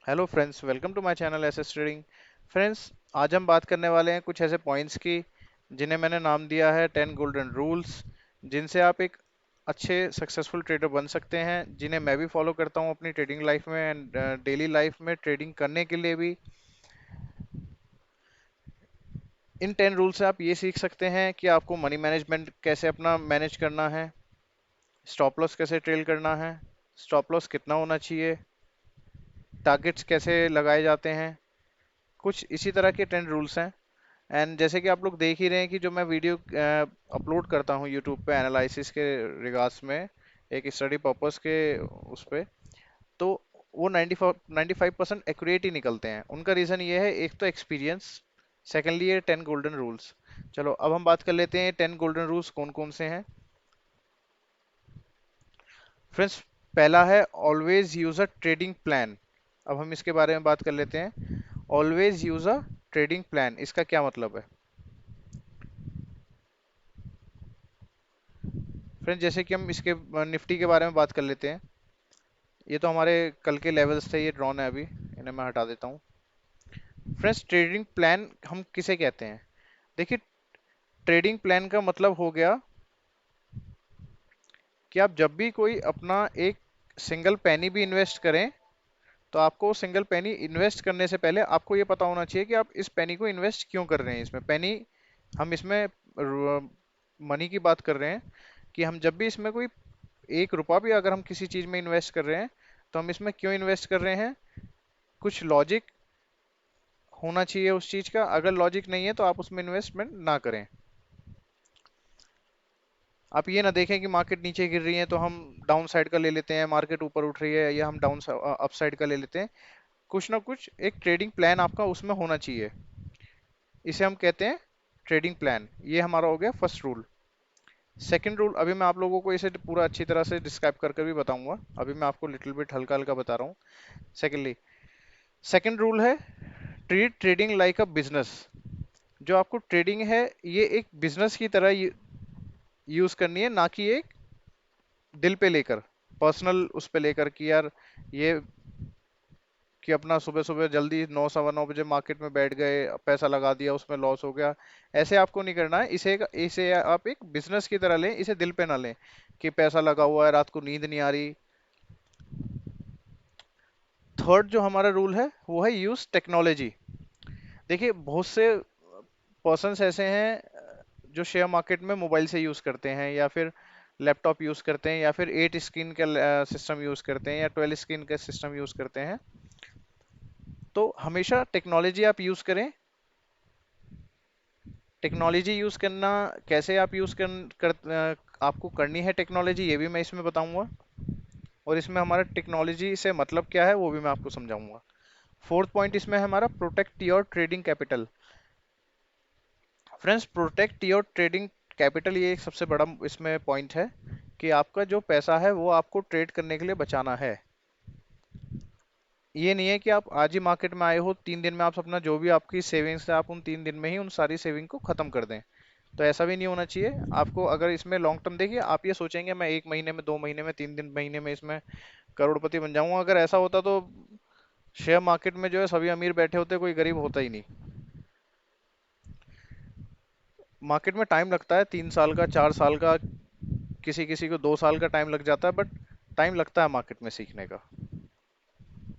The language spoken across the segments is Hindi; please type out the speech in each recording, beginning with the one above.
Hello friends, welcome to my channel SS trading. Friends, आज हम बात करने वाले हैं कुछ ऐसे पॉइंट्स की जिन्हें मैंने नाम दिया है 10 गोल्डन रूल्स, जिनसे आप एक अच्छे सक्सेसफुल ट्रेडर बन सकते हैं, जिन्हें मैं भी फॉलो करता हूं अपनी ट्रेडिंग लाइफ में एंड डेली लाइफ में ट्रेडिंग करने के लिए भी। इन 10 रूल से आप ये सीख सकते हैं कि आपको मनी मैनेजमेंट कैसे अपना मैनेज करना है, स्टॉप लॉस कैसे ट्रेल करना है, स्टॉप लॉस कितना होना चाहिए, टारगेट्स कैसे लगाए जाते हैं। कुछ इसी तरह के 10 रूल्स हैं। एंड जैसे कि आप लोग देख ही रहे हैं कि जो मैं वीडियो अपलोड करता हूँ यूट्यूब पे एनालिसिस के रिगार्ड्स में, एक स्टडी पर्पस के उस पे, तो वो 95% एक्यूरेट ही निकलते हैं। उनका रीज़न ये है, एक तो एक्सपीरियंस, सेकेंडली ये 10 गोल्डन रूल्स। चलो अब हम बात कर लेते हैं 10 गोल्डन रूल्स कौन कौन से हैं। फ्रेंड्स, पहला है always use a trading plan. अब हम इसके बारे में बात कर लेते हैं। Always use a trading plan, इसका क्या मतलब है? फ्रेंड्स, जैसे कि हम इसके निफ्टी के बारे में बात कर लेते हैं। ये तो हमारे कल के लेवल्स थे, ये ड्रॉन है अभी, इन्हें मैं हटा देता हूँ। फ्रेंड्स, ट्रेडिंग प्लान हम किसे कहते हैं? देखिए, ट्रेडिंग प्लान का मतलब हो गया कि आप जब भी कोई अपना एक सिंगल पेनी भी इन्वेस्ट करें, तो आपको सिंगल पेनी इन्वेस्ट करने से पहले आपको ये पता होना चाहिए कि आप इस पेनी को इन्वेस्ट क्यों कर रहे हैं। इसमें पेनी, हम इसमें मनी की बात कर रहे हैं कि हम जब भी इसमें कोई 1 रुपया भी अगर हम किसी चीज़ में इन्वेस्ट कर रहे हैं, तो हम इसमें क्यों इन्वेस्ट कर रहे हैं? कुछ लॉजिक होना चाहिए उस चीज़ का। अगर लॉजिक नहीं है तो आप उसमें इन्वेस्टमेंट ना करें। आप ये ना देखें कि मार्केट नीचे गिर रही है तो हम डाउन साइड का ले लेते हैं, मार्केट ऊपर उठ रही है या हम डाउन अप साइड का ले लेते हैं। कुछ ना कुछ एक ट्रेडिंग प्लान आपका उसमें होना चाहिए। इसे हम कहते हैं ट्रेडिंग प्लान। ये हमारा हो गया फर्स्ट रूल। सेकंड रूल, अभी मैं आप लोगों को इसे पूरा अच्छी तरह से डिस्क्राइब कर कर भी बताऊंगा, अभी मैं आपको लिटिल बिट हल्का हल्का बता रहा हूँ। सेकेंडली, सेकंड रूल है treat trading like a business. जो आपको ट्रेडिंग है, ये एक बिजनेस की तरह यूज करनी है, ना कि एक दिल पे लेकर, पर्सनल उस पे लेकर कि यार ये, कि अपना सुबह सुबह जल्दी 9 सवा 9 बजे मार्केट में बैठ गए, पैसा लगा दिया, उसमें लॉस हो गया। ऐसे आपको नहीं करना है। इसे आप एक बिजनेस की तरह लें, इसे दिल पे ना लें कि पैसा लगा हुआ है, रात को नींद नहीं आ रही। थर्ड जो हमारा रूल है वो है यूज टेक्नोलॉजी। देखिए, बहुत से पर्सन्स ऐसे हैं जो शेयर मार्केट में मोबाइल से यूज करते हैं, या फिर लैपटॉप यूज करते हैं, या फिर 8 स्क्रीन का सिस्टम यूज करते हैं, या 12 स्क्रीन का सिस्टम यूज करते हैं। तो हमेशा टेक्नोलॉजी आप यूज करें। टेक्नोलॉजी यूज करना, कैसे आप आपको करनी है टेक्नोलॉजी, ये भी मैं इसमें बताऊंगा। और इसमें हमारा टेक्नोलॉजी से मतलब क्या है वो भी मैं आपको समझाऊंगा। फोर्थ पॉइंट इसमें है हमारा protect your trading capital. Friends, protect your trading capital, ये एक सबसे बड़ा इसमें पॉइंट है कि आपका जो पैसा है वो आपको ट्रेड करने के लिए बचाना है। ये नहीं है कि आप आज ही मार्केट में आए हो, 3 दिन में आप अपना जो भी आपकी सेविंग्स है, आप उन 3 दिन में ही उन सारी सेविंग को खत्म कर दें। तो ऐसा भी नहीं होना चाहिए आपको। अगर इसमें लॉन्ग टर्म देखिए, आप ये सोचेंगे मैं 1 महीने में, 2 महीने में, 3 दिन महीने में इसमें करोड़पति बन जाऊंगा। अगर ऐसा होता तो शेयर मार्केट में जो है सभी अमीर बैठे होते, कोई गरीब होता ही नहीं। मार्केट में टाइम लगता है, 3 साल का, 4 साल का, किसी किसी को 2 साल का टाइम लग जाता है, बट टाइम लगता है मार्केट में सीखने का।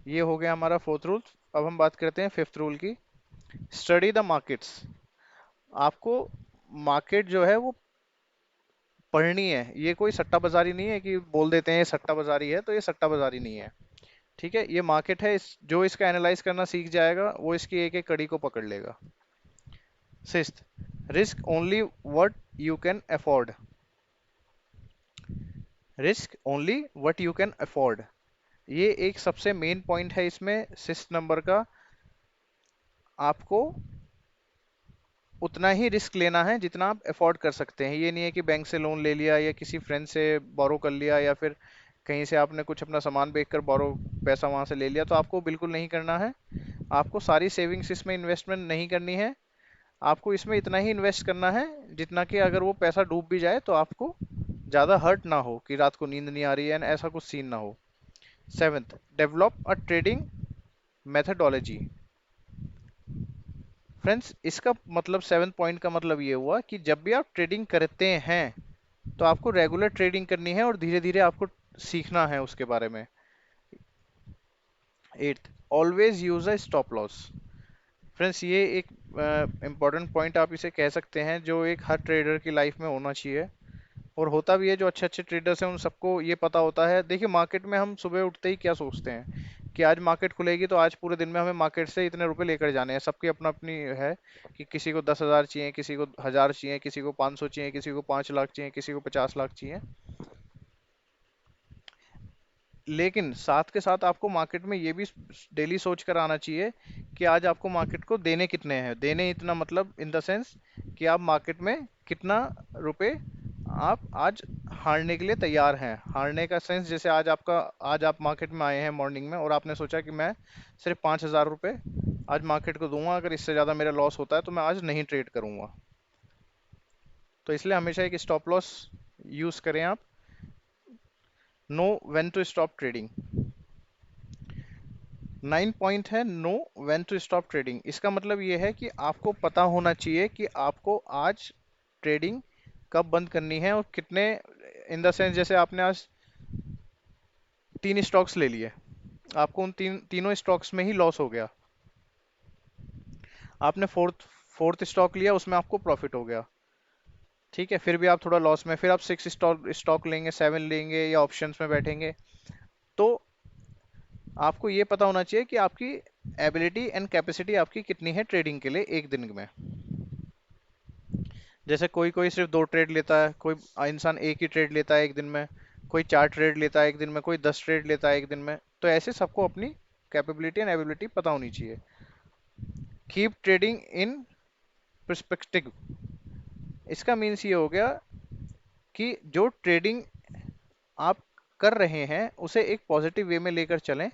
ये हो गया हमारा फोर्थ रूल। अब हम बात करते हैं फिफ्थ रूल की। Study the markets. आपको मार्केट जो है वो पढ़नी है। ये कोई सट्टा बाजारी नहीं है कि बोल देते हैं ये सट्टा बाजारी है, तो ये सट्टा बाजारी नहीं है। ठीक है, ये मार्केट है। जो इसका एनालाइज करना सीख जाएगा वो इसकी एक एक कड़ी को पकड़ लेगा। Sixth, risk only what you can afford. Risk only what you can afford, ये एक सबसे मेन पॉइंट है इसमें, सिक्स नंबर का। आपको उतना ही रिस्क लेना है जितना आप अफोर्ड कर सकते हैं। ये नहीं है कि बैंक से लोन ले लिया, या किसी फ्रेंड से बोरो कर लिया, या फिर कहीं से आपने कुछ अपना सामान बेच कर बोरो, पैसा वहां से ले लिया, तो आपको बिल्कुल नहीं करना है। आपको सारी सेविंग्स इसमें इन्वेस्टमेंट नहीं करनी है। आपको इसमें इतना ही इन्वेस्ट करना है जितना कि अगर वो पैसा डूब भी जाए तो आपको ज़्यादा हर्ट ना हो कि रात को नींद नहीं आ रही है, ऐसा कुछ सीन ना हो। Seventh, develop a trading methodology. Friends, इसका मतलब 7 पॉइंट का मतलब ये हुआ कि जब भी आप ट्रेडिंग करते हैं तो आपको रेगुलर ट्रेडिंग करनी है और धीरे धीरे आपको सीखना है उसके बारे में। Eighth, always use a stop loss. Friends, ये एक इम्पॉर्टेंट पॉइंट आप इसे कह सकते हैं जो एक हर ट्रेडर की लाइफ में होना चाहिए, और होता भी है। जो अच्छे अच्छे ट्रेडर्स हैं उन सबको ये पता होता है। देखिए, मार्केट में हम सुबह उठते ही क्या सोचते हैं कि आज मार्केट खुलेगी तो आज पूरे दिन में हमें मार्केट से इतने रुपए लेकर जाने हैं। सबकी अपना अपनी है कि किसी को 10,000 चाहिए, किसी को 1,000 चाहिए, किसी को 500 चाहिए, किसी को 5 लाख चाहिए, किसी को 50 लाख चाहिए। लेकिन साथ के साथ आपको मार्केट में ये भी डेली सोच कर आना चाहिए कि आज आपको मार्केट को देने कितने हैं। देने इतना मतलब इन द सेंस कि आप मार्केट में कितना रुपए आप आज हारने के लिए तैयार हैं। हारने का सेंस, जैसे आज आप मार्केट में आए हैं मॉर्निंग में और आपने सोचा कि मैं सिर्फ 5,000 रुपये आज मार्केट को दूंगा, अगर इससे ज़्यादा मेरा लॉस होता है तो मैं आज नहीं ट्रेड करूंगा। तो इसलिए हमेशा एक स्टॉप लॉस यूज़ करें आप। Know when to stop trading. 9 point है know when to stop trading. इसका मतलब ये है कि आपको पता होना चाहिए कि आपको आज ट्रेडिंग कब बंद करनी है और कितने। इन द सेंस, जैसे आपने आज 3 स्टॉक्स ले लिए, आपको उन तीनों स्टॉक्स में ही लॉस हो गया। आपने फोर्थ फोर्थ स्टॉक लिया, उसमें आपको प्रॉफिट हो गया। ठीक है, फिर भी आप थोड़ा लॉस में, फिर आप 6 स्टॉक स्टॉक लेंगे, 7 लेंगे या ऑप्शंस में बैठेंगे। तो आपको ये पता होना चाहिए कि आपकी एबिलिटी एंड कैपेसिटी आपकी कितनी है ट्रेडिंग के लिए एक दिन में। जैसे कोई कोई सिर्फ 2 ट्रेड लेता है, कोई इंसान एक ही ट्रेड लेता है एक दिन में, कोई 4 ट्रेड लेता है एक दिन में, कोई 10 ट्रेड लेता है एक दिन में। तो ऐसे सबको अपनी कैपेबिलिटी एंड एबिलिटी पता होनी चाहिए। Keep trading in perspective. इसका मीन्स ये हो गया कि जो ट्रेडिंग आप कर रहे हैं उसे एक पॉजिटिव वे में लेकर चलें,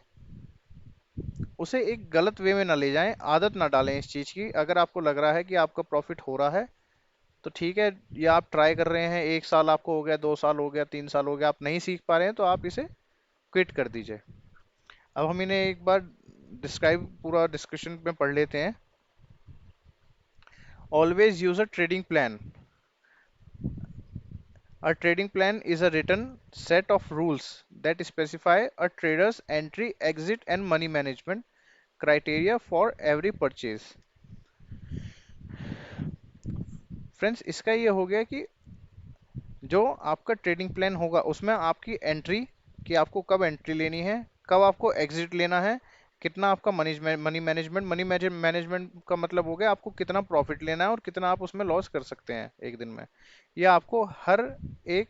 उसे एक गलत वे में ना ले जाएं। आदत ना डालें इस चीज़ की। अगर आपको लग रहा है कि आपका प्रॉफिट हो रहा है तो ठीक है, ये आप ट्राई कर रहे हैं, 1 साल आपको हो गया, 2 साल हो गया, 3 साल हो गया, आप नहीं सीख पा रहे हैं तो आप इसे क्विट कर दीजिए। अब हम इन्हें एक बार डिस्क्राइब पूरा डिस्कशन में पढ़ लेते हैं। Always use a trading plan. A trading plan is a written set of rules that specify a trader's entry, exit, and money management criteria for every purchase. Friends, इसका ये हो गया कि जो आपका ट्रेडिंग प्लान होगा उसमें आपकी एंट्री, कि आपको कब एंट्री लेनी है, कब आपको एग्जिट लेना है, कितना आपका मनी मैनेजमेंट का मतलब हो गया आपको कितना प्रॉफिट लेना है और कितना आप उसमें लॉस कर सकते हैं एक दिन में। यह आपको हर एक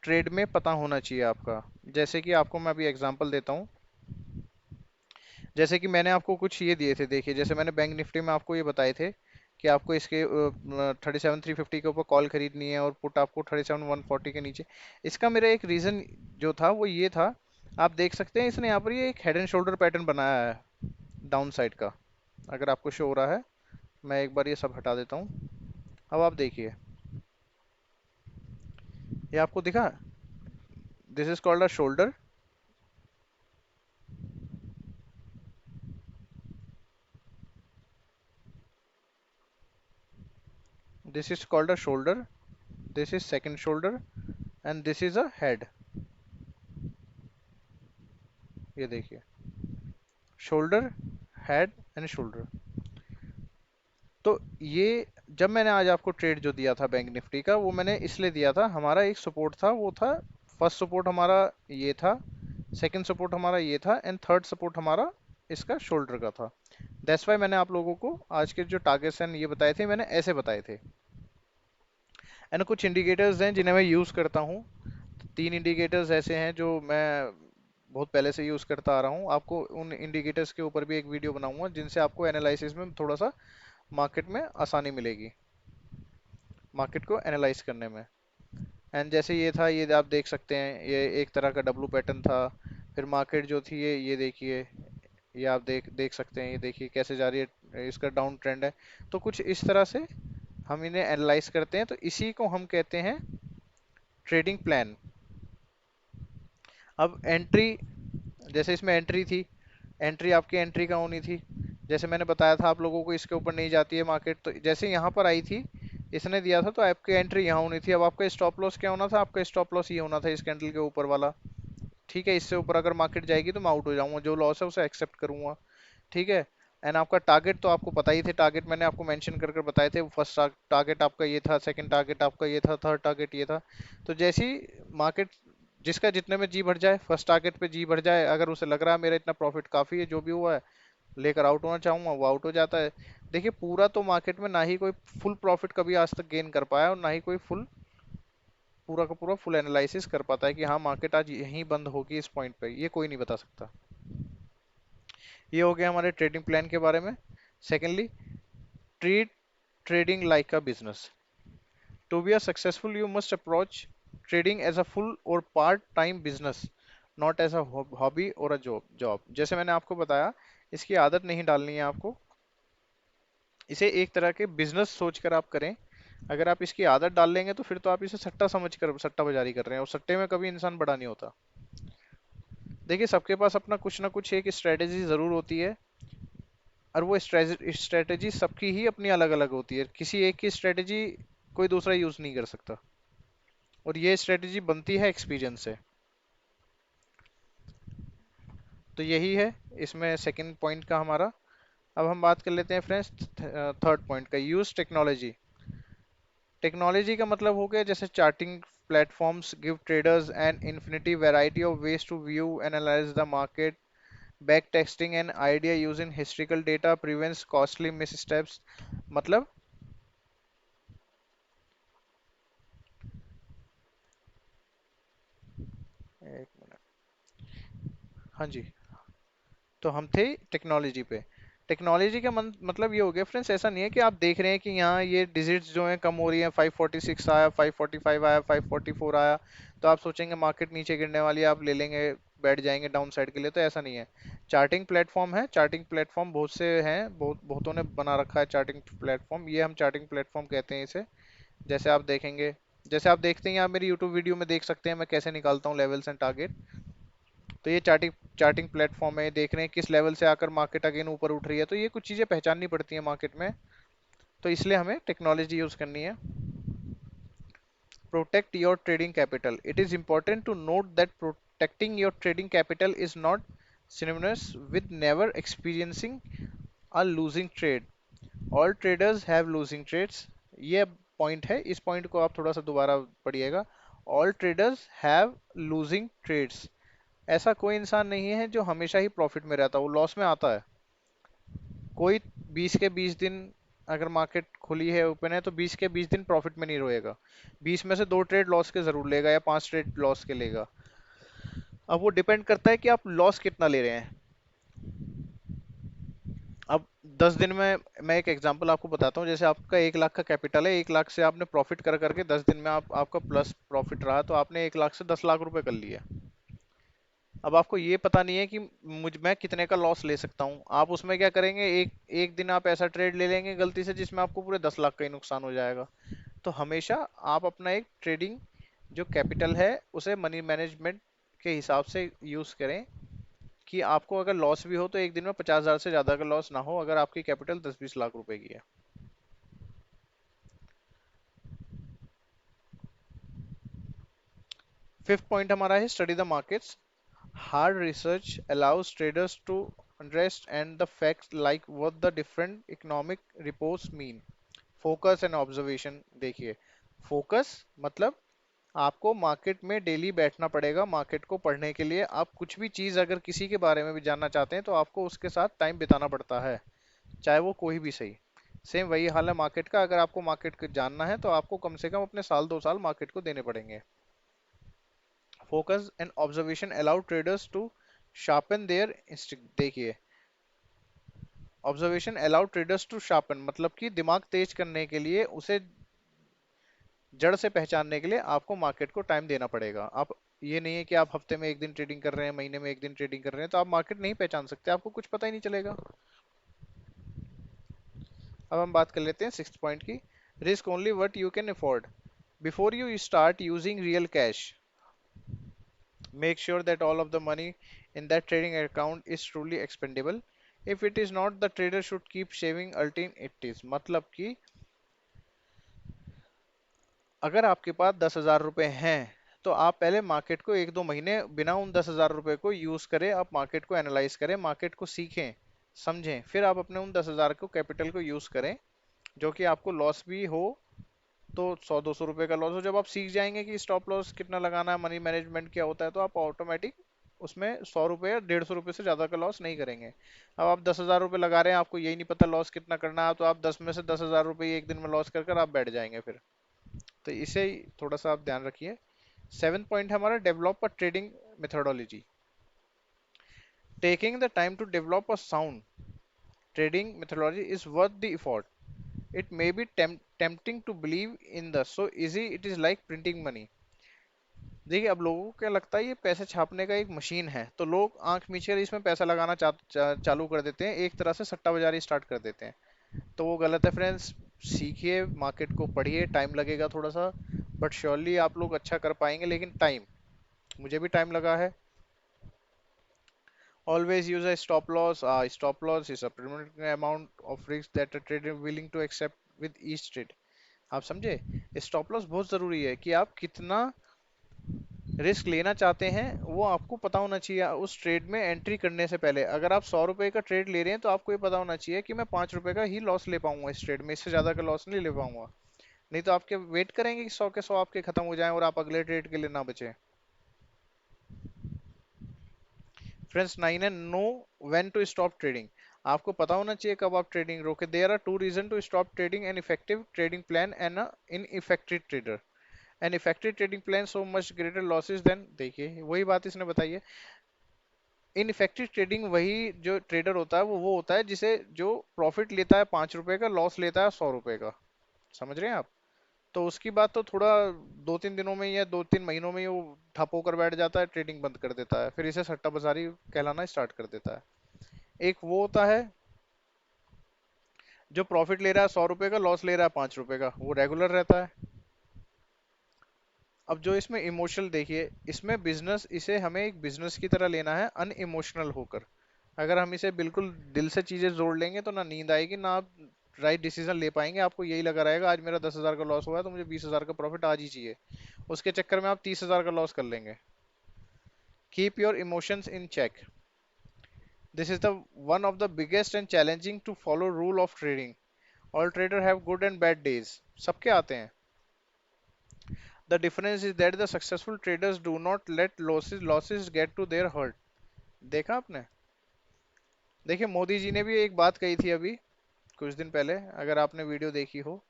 ट्रेड में पता होना चाहिए आपका। जैसे कि आपको मैं अभी एग्जांपल देता हूँ। जैसे कि मैंने आपको कुछ ये दिए थे, देखिए, जैसे मैंने बैंक निफ्टी में आपको ये बताए थे कि आपको इसके 37,350 के ऊपर कॉल खरीदनी है और पुट आपको 37,140 के नीचे। इसका मेरा एक रीज़न जो था वो ये था, आप देख सकते हैं इसने यहाँ पर ये एक हेड एंड शोल्डर पैटर्न बनाया है डाउन साइड का। अगर आपको शो हो रहा है, मैं एक बार ये सब हटा देता हूँ। अब आप देखिए, ये आपको दिखा, this is called a shoulder. This is called a shoulder, this is second shoulder, and this is a head. ये देखिए, शोल्डर, हेड एंड शोल्डर। तो ये जब मैंने आज आपको ट्रेड जो दिया था बैंक निफ्टी का, वो मैंने इसलिए दिया था, हमारा एक सपोर्ट था, वो था फर्स्ट सपोर्ट हमारा ये था, सेकंड सपोर्ट हमारा ये था, एंड थर्ड सपोर्ट हमारा इसका शोल्डर का था। दैट्स वाई मैंने आप लोगों को आज के जो टारगेट्स एंड ये बताए थे, मैंने ऐसे बताए थे। एंड कुछ इंडिकेटर्स हैं जिन्हें मैं यूज़ करता हूँ। 3 इंडिकेटर्स ऐसे हैं जो मैं बहुत पहले से यूज़ करता आ रहा हूँ। आपको उन इंडिकेटर्स के ऊपर भी एक वीडियो बनाऊंगा जिनसे आपको एनालिसिस में थोड़ा सा मार्केट में आसानी मिलेगी, मार्केट को एनालाइज करने में। एंड जैसे ये था, ये आप देख सकते हैं, ये एक तरह का डब्लू पैटर्न था। फिर मार्केट जो थी, ये देखिए, ये आप देख देख सकते हैं, ये देखिए कैसे जा रही है, इसका डाउन ट्रेंड है। तो कुछ इस तरह से हम इन्हें एनालाइज करते हैं, तो इसी को हम कहते हैं ट्रेडिंग प्लान। अब एंट्री जैसे इसमें एंट्री थी, एंट्री आपकी एंट्री का होनी थी। जैसे मैंने बताया था आप लोगों को इसके ऊपर नहीं जाती है मार्केट, तो जैसे यहाँ पर आई थी, इसने दिया था तो आपकी एंट्री यहाँ होनी थी। अब आपका स्टॉप लॉस क्या होना था? आपका स्टॉप लॉस ये होना था इस कैंडल के ऊपर वाला। ठीक है, इससे ऊपर अगर मार्केट जाएगी तो मैं आउट हो जाऊंगा, जो लॉस है उसे एक्सेप्ट करूंगा। ठीक है। एंड आपका टारगेट तो आपको पता ही थे, टारगेट मैंने आपको मेंशन कर कर बताए थे। फर्स्ट टारगेट आपका ये था, सेकंड टारगेट आपका ये था, थर्ड टारगेट ये था। तो जैसी मार्केट, जिसका जितने में जी भर जाए, फर्स्ट टारगेट पे जी भर जाए, अगर उसे लग रहा है मेरा इतना प्रॉफिट काफी है जो भी हुआ है, लेकर आउट होना चाहूंगा, वो आउट हो जाता है। देखिए पूरा तो मार्केट में ना ही कोई फुल प्रॉफिट कभी आज तक गेन कर पाया, और ना ही कोई फुल, पूरा का पूरा फुल एनालिसिस कर पाता है कि हाँ मार्केट आज यहीं बंद होगी इस पॉइंट पे, ये कोई नहीं बता सकता। ये हो गया हमारे ट्रेडिंग प्लान के बारे में। Secondly, treat trading like a business. To be a successful, you must approach trading as a full or part-time business, not as a hobby or a job. जैसे मैंने आपको बताया, इसकी आदत नहीं डालनी है आपको, इसे एक तरह के बिजनेस सोचकर आप करें। अगर आप इसकी आदत डाल लेंगे तो फिर तो आप इसे सट्टा समझ कर सट्टा बाजारी कर रहे हैं, और सट्टे में कभी इंसान बड़ा नहीं होता। देखिए सबके पास अपना कुछ ना कुछ एक स्ट्रेटेजी जरूर होती है, और वो स्ट्रेटेजी सबकी ही अपनी अलग अलग होती है, किसी एक की स्ट्रेटेजी कोई दूसरा यूज नहीं कर सकता, और ये स्ट्रेटेजी बनती है एक्सपीरियंस से। तो यही है इसमें सेकंड पॉइंट का हमारा। अब हम बात कर लेते हैं फ्रेंड्स थर्ड पॉइंट का, यूज टेक्नोलॉजी। टेक्नोलॉजी का मतलब हो गया, जैसे charting platforms give traders an infinity variety of ways to view analyse the market, back testing an idea using historical data prevents costly missteps. मतलब, एक मिनट, हाँ जी, तो हम थे टेक्नोलॉजी पे। टेक्नोलॉजी का मतलब ये हो गया फ्रेंड्स, ऐसा नहीं है कि आप देख रहे हैं कि यहाँ ये डिजिट्स जो हैं कम हो रही हैं, 546 आया, 545 आया, 544 आया, तो आप सोचेंगे मार्केट नीचे गिरने वाली है, आप ले लेंगे, बैठ जाएंगे डाउन साइड के लिए। तो ऐसा नहीं है। चार्टिंग प्लेटफॉर्म है, चार्टिंग प्लेटफॉर्म बहुत से हैं, बहुतों ने बना रखा है चार्टिंग प्लेटफॉर्म, ये हम चार्टिंग प्लेटफॉर्म कहते हैं इसे। जैसे आप देखेंगे, जैसे आप देखते हैं, आप मेरी यूट्यूब वीडियो में देख सकते हैं मैं कैसे निकालता हूँ लेवल्स एंड टारगेट। तो ये चार्टिंग चार्टिंग प्लेटफॉर्म है, देख रहे हैं किस लेवल से आकर मार्केट अगेन ऊपर उठ रही है, तो ये कुछ चीजें पहचाननी पड़ती है मार्केट में, तो इसलिए हमें टेक्नोलॉजी यूज करनी है। Protect your trading capital, it is important to note that protecting your trading capital is not synonymous with never experiencing a losing trade. All traders have losing trades. ये पॉइंट है, इस पॉइंट को आप थोड़ा सा दोबारा पढ़िएगा। All traders have losing trades. ऐसा कोई इंसान नहीं है जो हमेशा ही प्रॉफिट में रहता है, वो लॉस में आता है। कोई 20 के 20 दिन, अगर मार्केट खुली है ओपन है, तो 20 के 20 दिन प्रॉफिट में नहीं रहेगा, 20 में से 2 ट्रेड लॉस के जरूर लेगा या 5 ट्रेड लॉस के लेगा। अब वो डिपेंड करता है कि आप लॉस कितना ले रहे हैं। अब 10 दिन में, मैं एक एग्जांपल आपको बताता हूँ, जैसे आपका 1 लाख का कैपिटल है, 1 लाख से आपने प्रॉफिट कर करके 10 दिन में आपका प्लस प्रॉफिट रहा, तो आपने 1 लाख से 10 लाख रुपए कर लिए। अब आपको ये पता नहीं है कि मैं कितने का लॉस ले सकता हूँ, आप उसमें क्या करेंगे, एक एक दिन आप ऐसा ट्रेड ले लेंगे गलती से जिसमें आपको पूरे 10 लाख का ही नुकसान हो जाएगा। तो हमेशा आप अपना एक ट्रेडिंग जो कैपिटल है उसे मनी मैनेजमेंट के हिसाब से यूज करें, कि आपको अगर लॉस भी हो तो एक दिन में 50,000 से ज्यादा का लॉस ना हो, अगर आपकी कैपिटल 10-20 लाख रुपए की है। फिफ्थ पॉइंट हमारा है, study the markets. Hard research allows traders to understand the facts like what the different economic reports mean. Focus and observation। देखिए, फोकस मतलब आपको मार्केट में डेली बैठना पड़ेगा मार्केट को पढ़ने के लिए। आप कुछ भी चीज अगर किसी के बारे में भी जानना चाहते हैं तो आपको उसके साथ टाइम बिताना पड़ता है, चाहे वो कोई भी सही। सेम वही हाल है मार्केट का, अगर आपको मार्केट को जानना है तो आपको कम से कम अपने साल 2 साल मार्केट को देने पड़ेंगे। Focus and observation allow traders to sharpen their instinct. देखिए, observation allow traders to sharpen मतलब कि दिमाग तेज करने के लिए, उसे जड़ से पहचानने के लिए आपको मार्केट को टाइम देना पड़ेगा। आप, ये नहीं है कि आप हफ्ते में एक दिन ट्रेडिंग कर रहे हैं, महीने में एक दिन ट्रेडिंग कर रहे हैं तो आप मार्केट नहीं पहचान सकते, आपको कुछ पता ही नहीं चलेगा। अब हम बात कर लेते हैं सिक्स्थ पॉइंट की, risk only what you can afford. Before you start using real cash, make sure that all of the money in that trading account is truly expendable. If it is not, the trader should keep saving until it is. मतलब कि अगर आपके पास 10,000 रुपए हैं तो आप पहले मार्केट को 1-2 महीने बिना उन 10,000 रुपए को यूज करें, आप मार्केट को एनालाइज करें, मार्केट को सीखें, समझें, फिर आप अपने उन 10,000 को कैपिटल को यूज करें, जो कि आपको लॉस भी हो तो 100-200 रुपए का लॉस हो। जब आप सीख जाएंगे कि स्टॉप लॉस कितना लगाना है, मनी मैनेजमेंट क्या होता है, तो आप ऑटोमेटिक उसमें 100 रुपए या 150 रुपए से ज्यादा का लॉस नहीं करेंगे। अब आप 10,000 रुपए लगा रहे हैं, आपको यही नहीं पता लॉस कितना करना है, तो आप 10 में से 10,000 रुपए एक दिन में लॉस कर कर आप बैठ जाएंगे फिर। तो इसे थोड़ा सा आप ध्यान रखिए। 7th पॉइंट हमारा, develop a trading methodology. Taking the time to develop a sound trading methodology is worth the effort. It may be tempting to believe in the so easy it is like printing money. देखिए, अब लोगों को क्या लगता है ये पैसे छापने का एक मशीन है, तो लोग आंख मीच कर इसमें पैसा लगाना चालू कर देते हैं, एक तरह से सट्टा बाजारी स्टार्ट कर देते हैं। तो वो गलत है फ्रेंड्स। सीखिए, मार्केट को पढ़िए, टाइम लगेगा थोड़ा सा, बट श्योरली आप लोग अच्छा कर पाएंगे, लेकिन टाइम, मुझे भी टाइम लगा है। Always use a stop loss. Stop loss is a permanent amount of risk that a trader is willing to accept with each trade. आप समझे? स्टॉप लॉस बहुत जरूरी है कि आप कितना रिस्क लेना चाहते हैं, वो आपको पता होना चाहिए उस ट्रेड में एंट्री करने से पहले। अगर आप 100 रुपए का ट्रेड ले रहे हैं तो आपको ये पता होना चाहिए कि मैं 5 रुपए का ही लॉस ले पाऊंगा इस ट्रेड में, इससे ज्यादा का लॉस नहीं ले पाऊंगा। नहीं तो आपके वेट करेंगे कि 100 के 100 आपके खत्म हो जाएं और आप अगले ट्रेड के लिए ना बचे। फ्रेंड्स 9 है, know when to stop trading. आपको पता होना चाहिए कब आप ट्रेडिंग रोके। There are two reason to stop trading: an effective trading plan and ineffective trader. An effective trading plan so much greater losses than, देखिए वही बात इसने बताई है। इन इफेक्टिव ट्रेडिंग, वही जो ट्रेडर होता है वो होता है जिसे जो प्रॉफिट लेता है 5 रुपए का, लॉस लेता है 100 रुपए का। समझ रहे हैं आप? तो उसकी बात तो थोड़ा 2-3 दिनों में या 2-3 महीनों में ही वो ठप होकर बैठ जाता है, ट्रेडिंग बंद कर देता है, फिर इसे सट्टा बाजारी कहलाना स्टार्ट कर देता है। एक वो होता है जो प्रॉफिट ले रहा है 100 रुपए का, लॉस ले रहा है 5 रुपए का, वो रेगुलर रहता है। अब जो इसमें इमोशनल, देखिए इसमें बिजनेस, इसे हमें एक बिजनेस की तरह लेना है, अन इमोशनल होकर। अगर हम इसे बिल्कुल दिल से चीजें जोड़ लेंगे तो ना नींद आएगी, ना आप राइट डिसीजन ले पाएंगे। आपको यही लगा रहेगा आज मेरा 10,000 का लॉस हुआ है तो मुझे 20,000 का प्रॉफिट आज ही चाहिए, उसके चक्कर में आप 30,000 का लॉस कर लेंगे। Keep your emotions in check. This is the one of the biggest and challenging to follow rule of trading. All trader have good and bad days, सबके आते हैं। The difference is that the successful traders do not let losses get to their hurt. देखा आपने? देखिए, मोदी जी ने भी एक बात कही थी अभी कुछ दिन पहले, अगर आपने वीडियो देखी हो।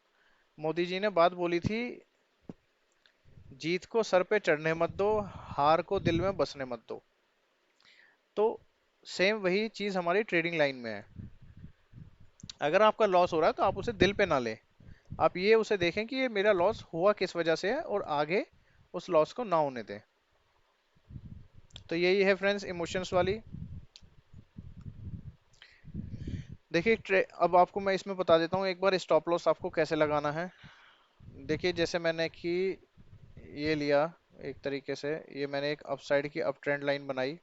मोदी जी ने बात बोली थी, जीत को सर पे चढ़ने मत दो, हार को दिल में बसने मत दो। तो सेम वही चीज हमारी ट्रेडिंग लाइन में है। अगर आपका लॉस हो रहा है तो आप उसे दिल पे ना लें, आप ये उसे देखें कि ये मेरा लॉस हुआ किस वजह से है और आगे उस लॉस को ना होने दें। तो यही है फ्रेंड्स इमोशंस वाली। देखिए, अब आपको मैं इसमें बता देता हूँ एक बार स्टॉप लॉस आपको कैसे लगाना है। देखिए, जैसे मैंने कि ये लिया, एक तरीके से ये मैंने एक अपसाइड की अप ट्रेंड लाइन बनाई।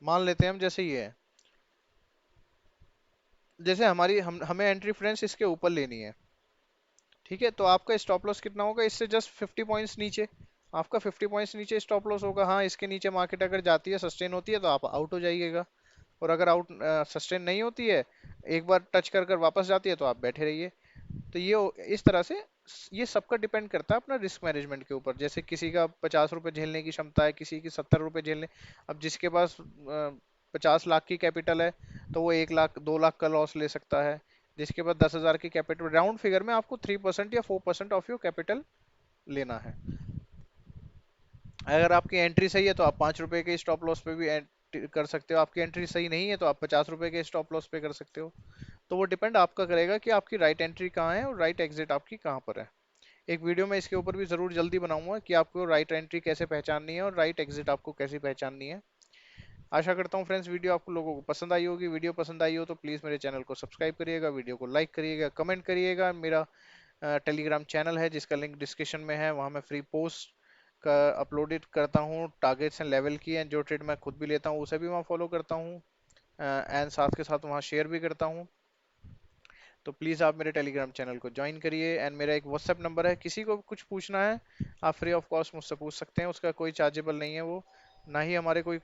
मान लेते हैं हम जैसे ये है, जैसे हमारी हमें एंट्री फ्रेंड्स इसके ऊपर लेनी है। ठीक है, तो आपका स्टॉप लॉस कितना होगा? इससे जस्ट 50 पॉइंट्स नीचे। आपका 50 पॉइंट्स नीचे स्टॉप लॉस होगा। हाँ, इसके नीचे मार्केट अगर जाती है, सस्टेन होती है, तो आप आउट हो जाइएगा। और अगर आउट सस्टेन नहीं होती है, एक बार टच कर कर वापस जाती है, तो आप बैठे रहिए। तो ये इस तरह से ये सबका डिपेंड करता है अपना रिस्क मैनेजमेंट के ऊपर। जैसे किसी का 50 रुपए झेलने की क्षमता है, किसी की 70 रुपए झेलने। अब जिसके पास 50 लाख की कैपिटल है तो वो 1 लाख 2 लाख का लॉस ले सकता है। जिसके पास 10,000 की कैपिटल, राउंड फिगर में आपको 3% या 4% ऑफ योर कैपिटल लेना है। अगर आपकी एंट्री सही है तो आप 5 रुपए के स्टॉप लॉस पे भी कर सकते हो। आपकी एंट्री सही नहीं है तो आप 50 रुपए के स्टॉप लॉस पे कर सकते हो। तो वो डिपेंड आपका करेगा कि आपकी राइट एंट्री कहाँ है और राइट एग्जिट आपकी कहाँ पर है। एक वीडियो में इसके ऊपर भी जरूर जल्दी बनाऊंगा कि आपको राइट एंट्री कैसे पहचाननी है और राइट एग्जिट आपको कैसे पहचाननी है। आशा करता हूँ फ्रेंड्स वीडियो आपको लोगों को पसंद आई होगी। वीडियो पसंद आई हो तो प्लीज़ मेरे चैनल को सब्सक्राइब करिएगा, वीडियो को लाइक करिएगा, कमेंट करिएगा। मेरा टेलीग्राम चैनल है जिसका लिंक डिस्क्रिप्शन में है, वहाँ मैं फ्री पोस्ट का अपलोडेड करता हूँ टारगेट्स एंड लेवल की, एंड जो ट्रेड मैं खुद भी लेता हूँ उसे भी वहाँ फॉलो करता हूँ, एंड साथ के साथ वहाँ शेयर भी करता हूँ। तो प्लीज़ आप मेरे टेलीग्राम चैनल को ज्वाइन करिए। एंड मेरा एक व्हाट्सएप नंबर है, किसी को भी कुछ पूछना है आप फ्री ऑफ कॉस्ट मुझसे पूछ सकते हैं, उसका कोई चार्जेबल नहीं है वो, ना ही हमारे कोई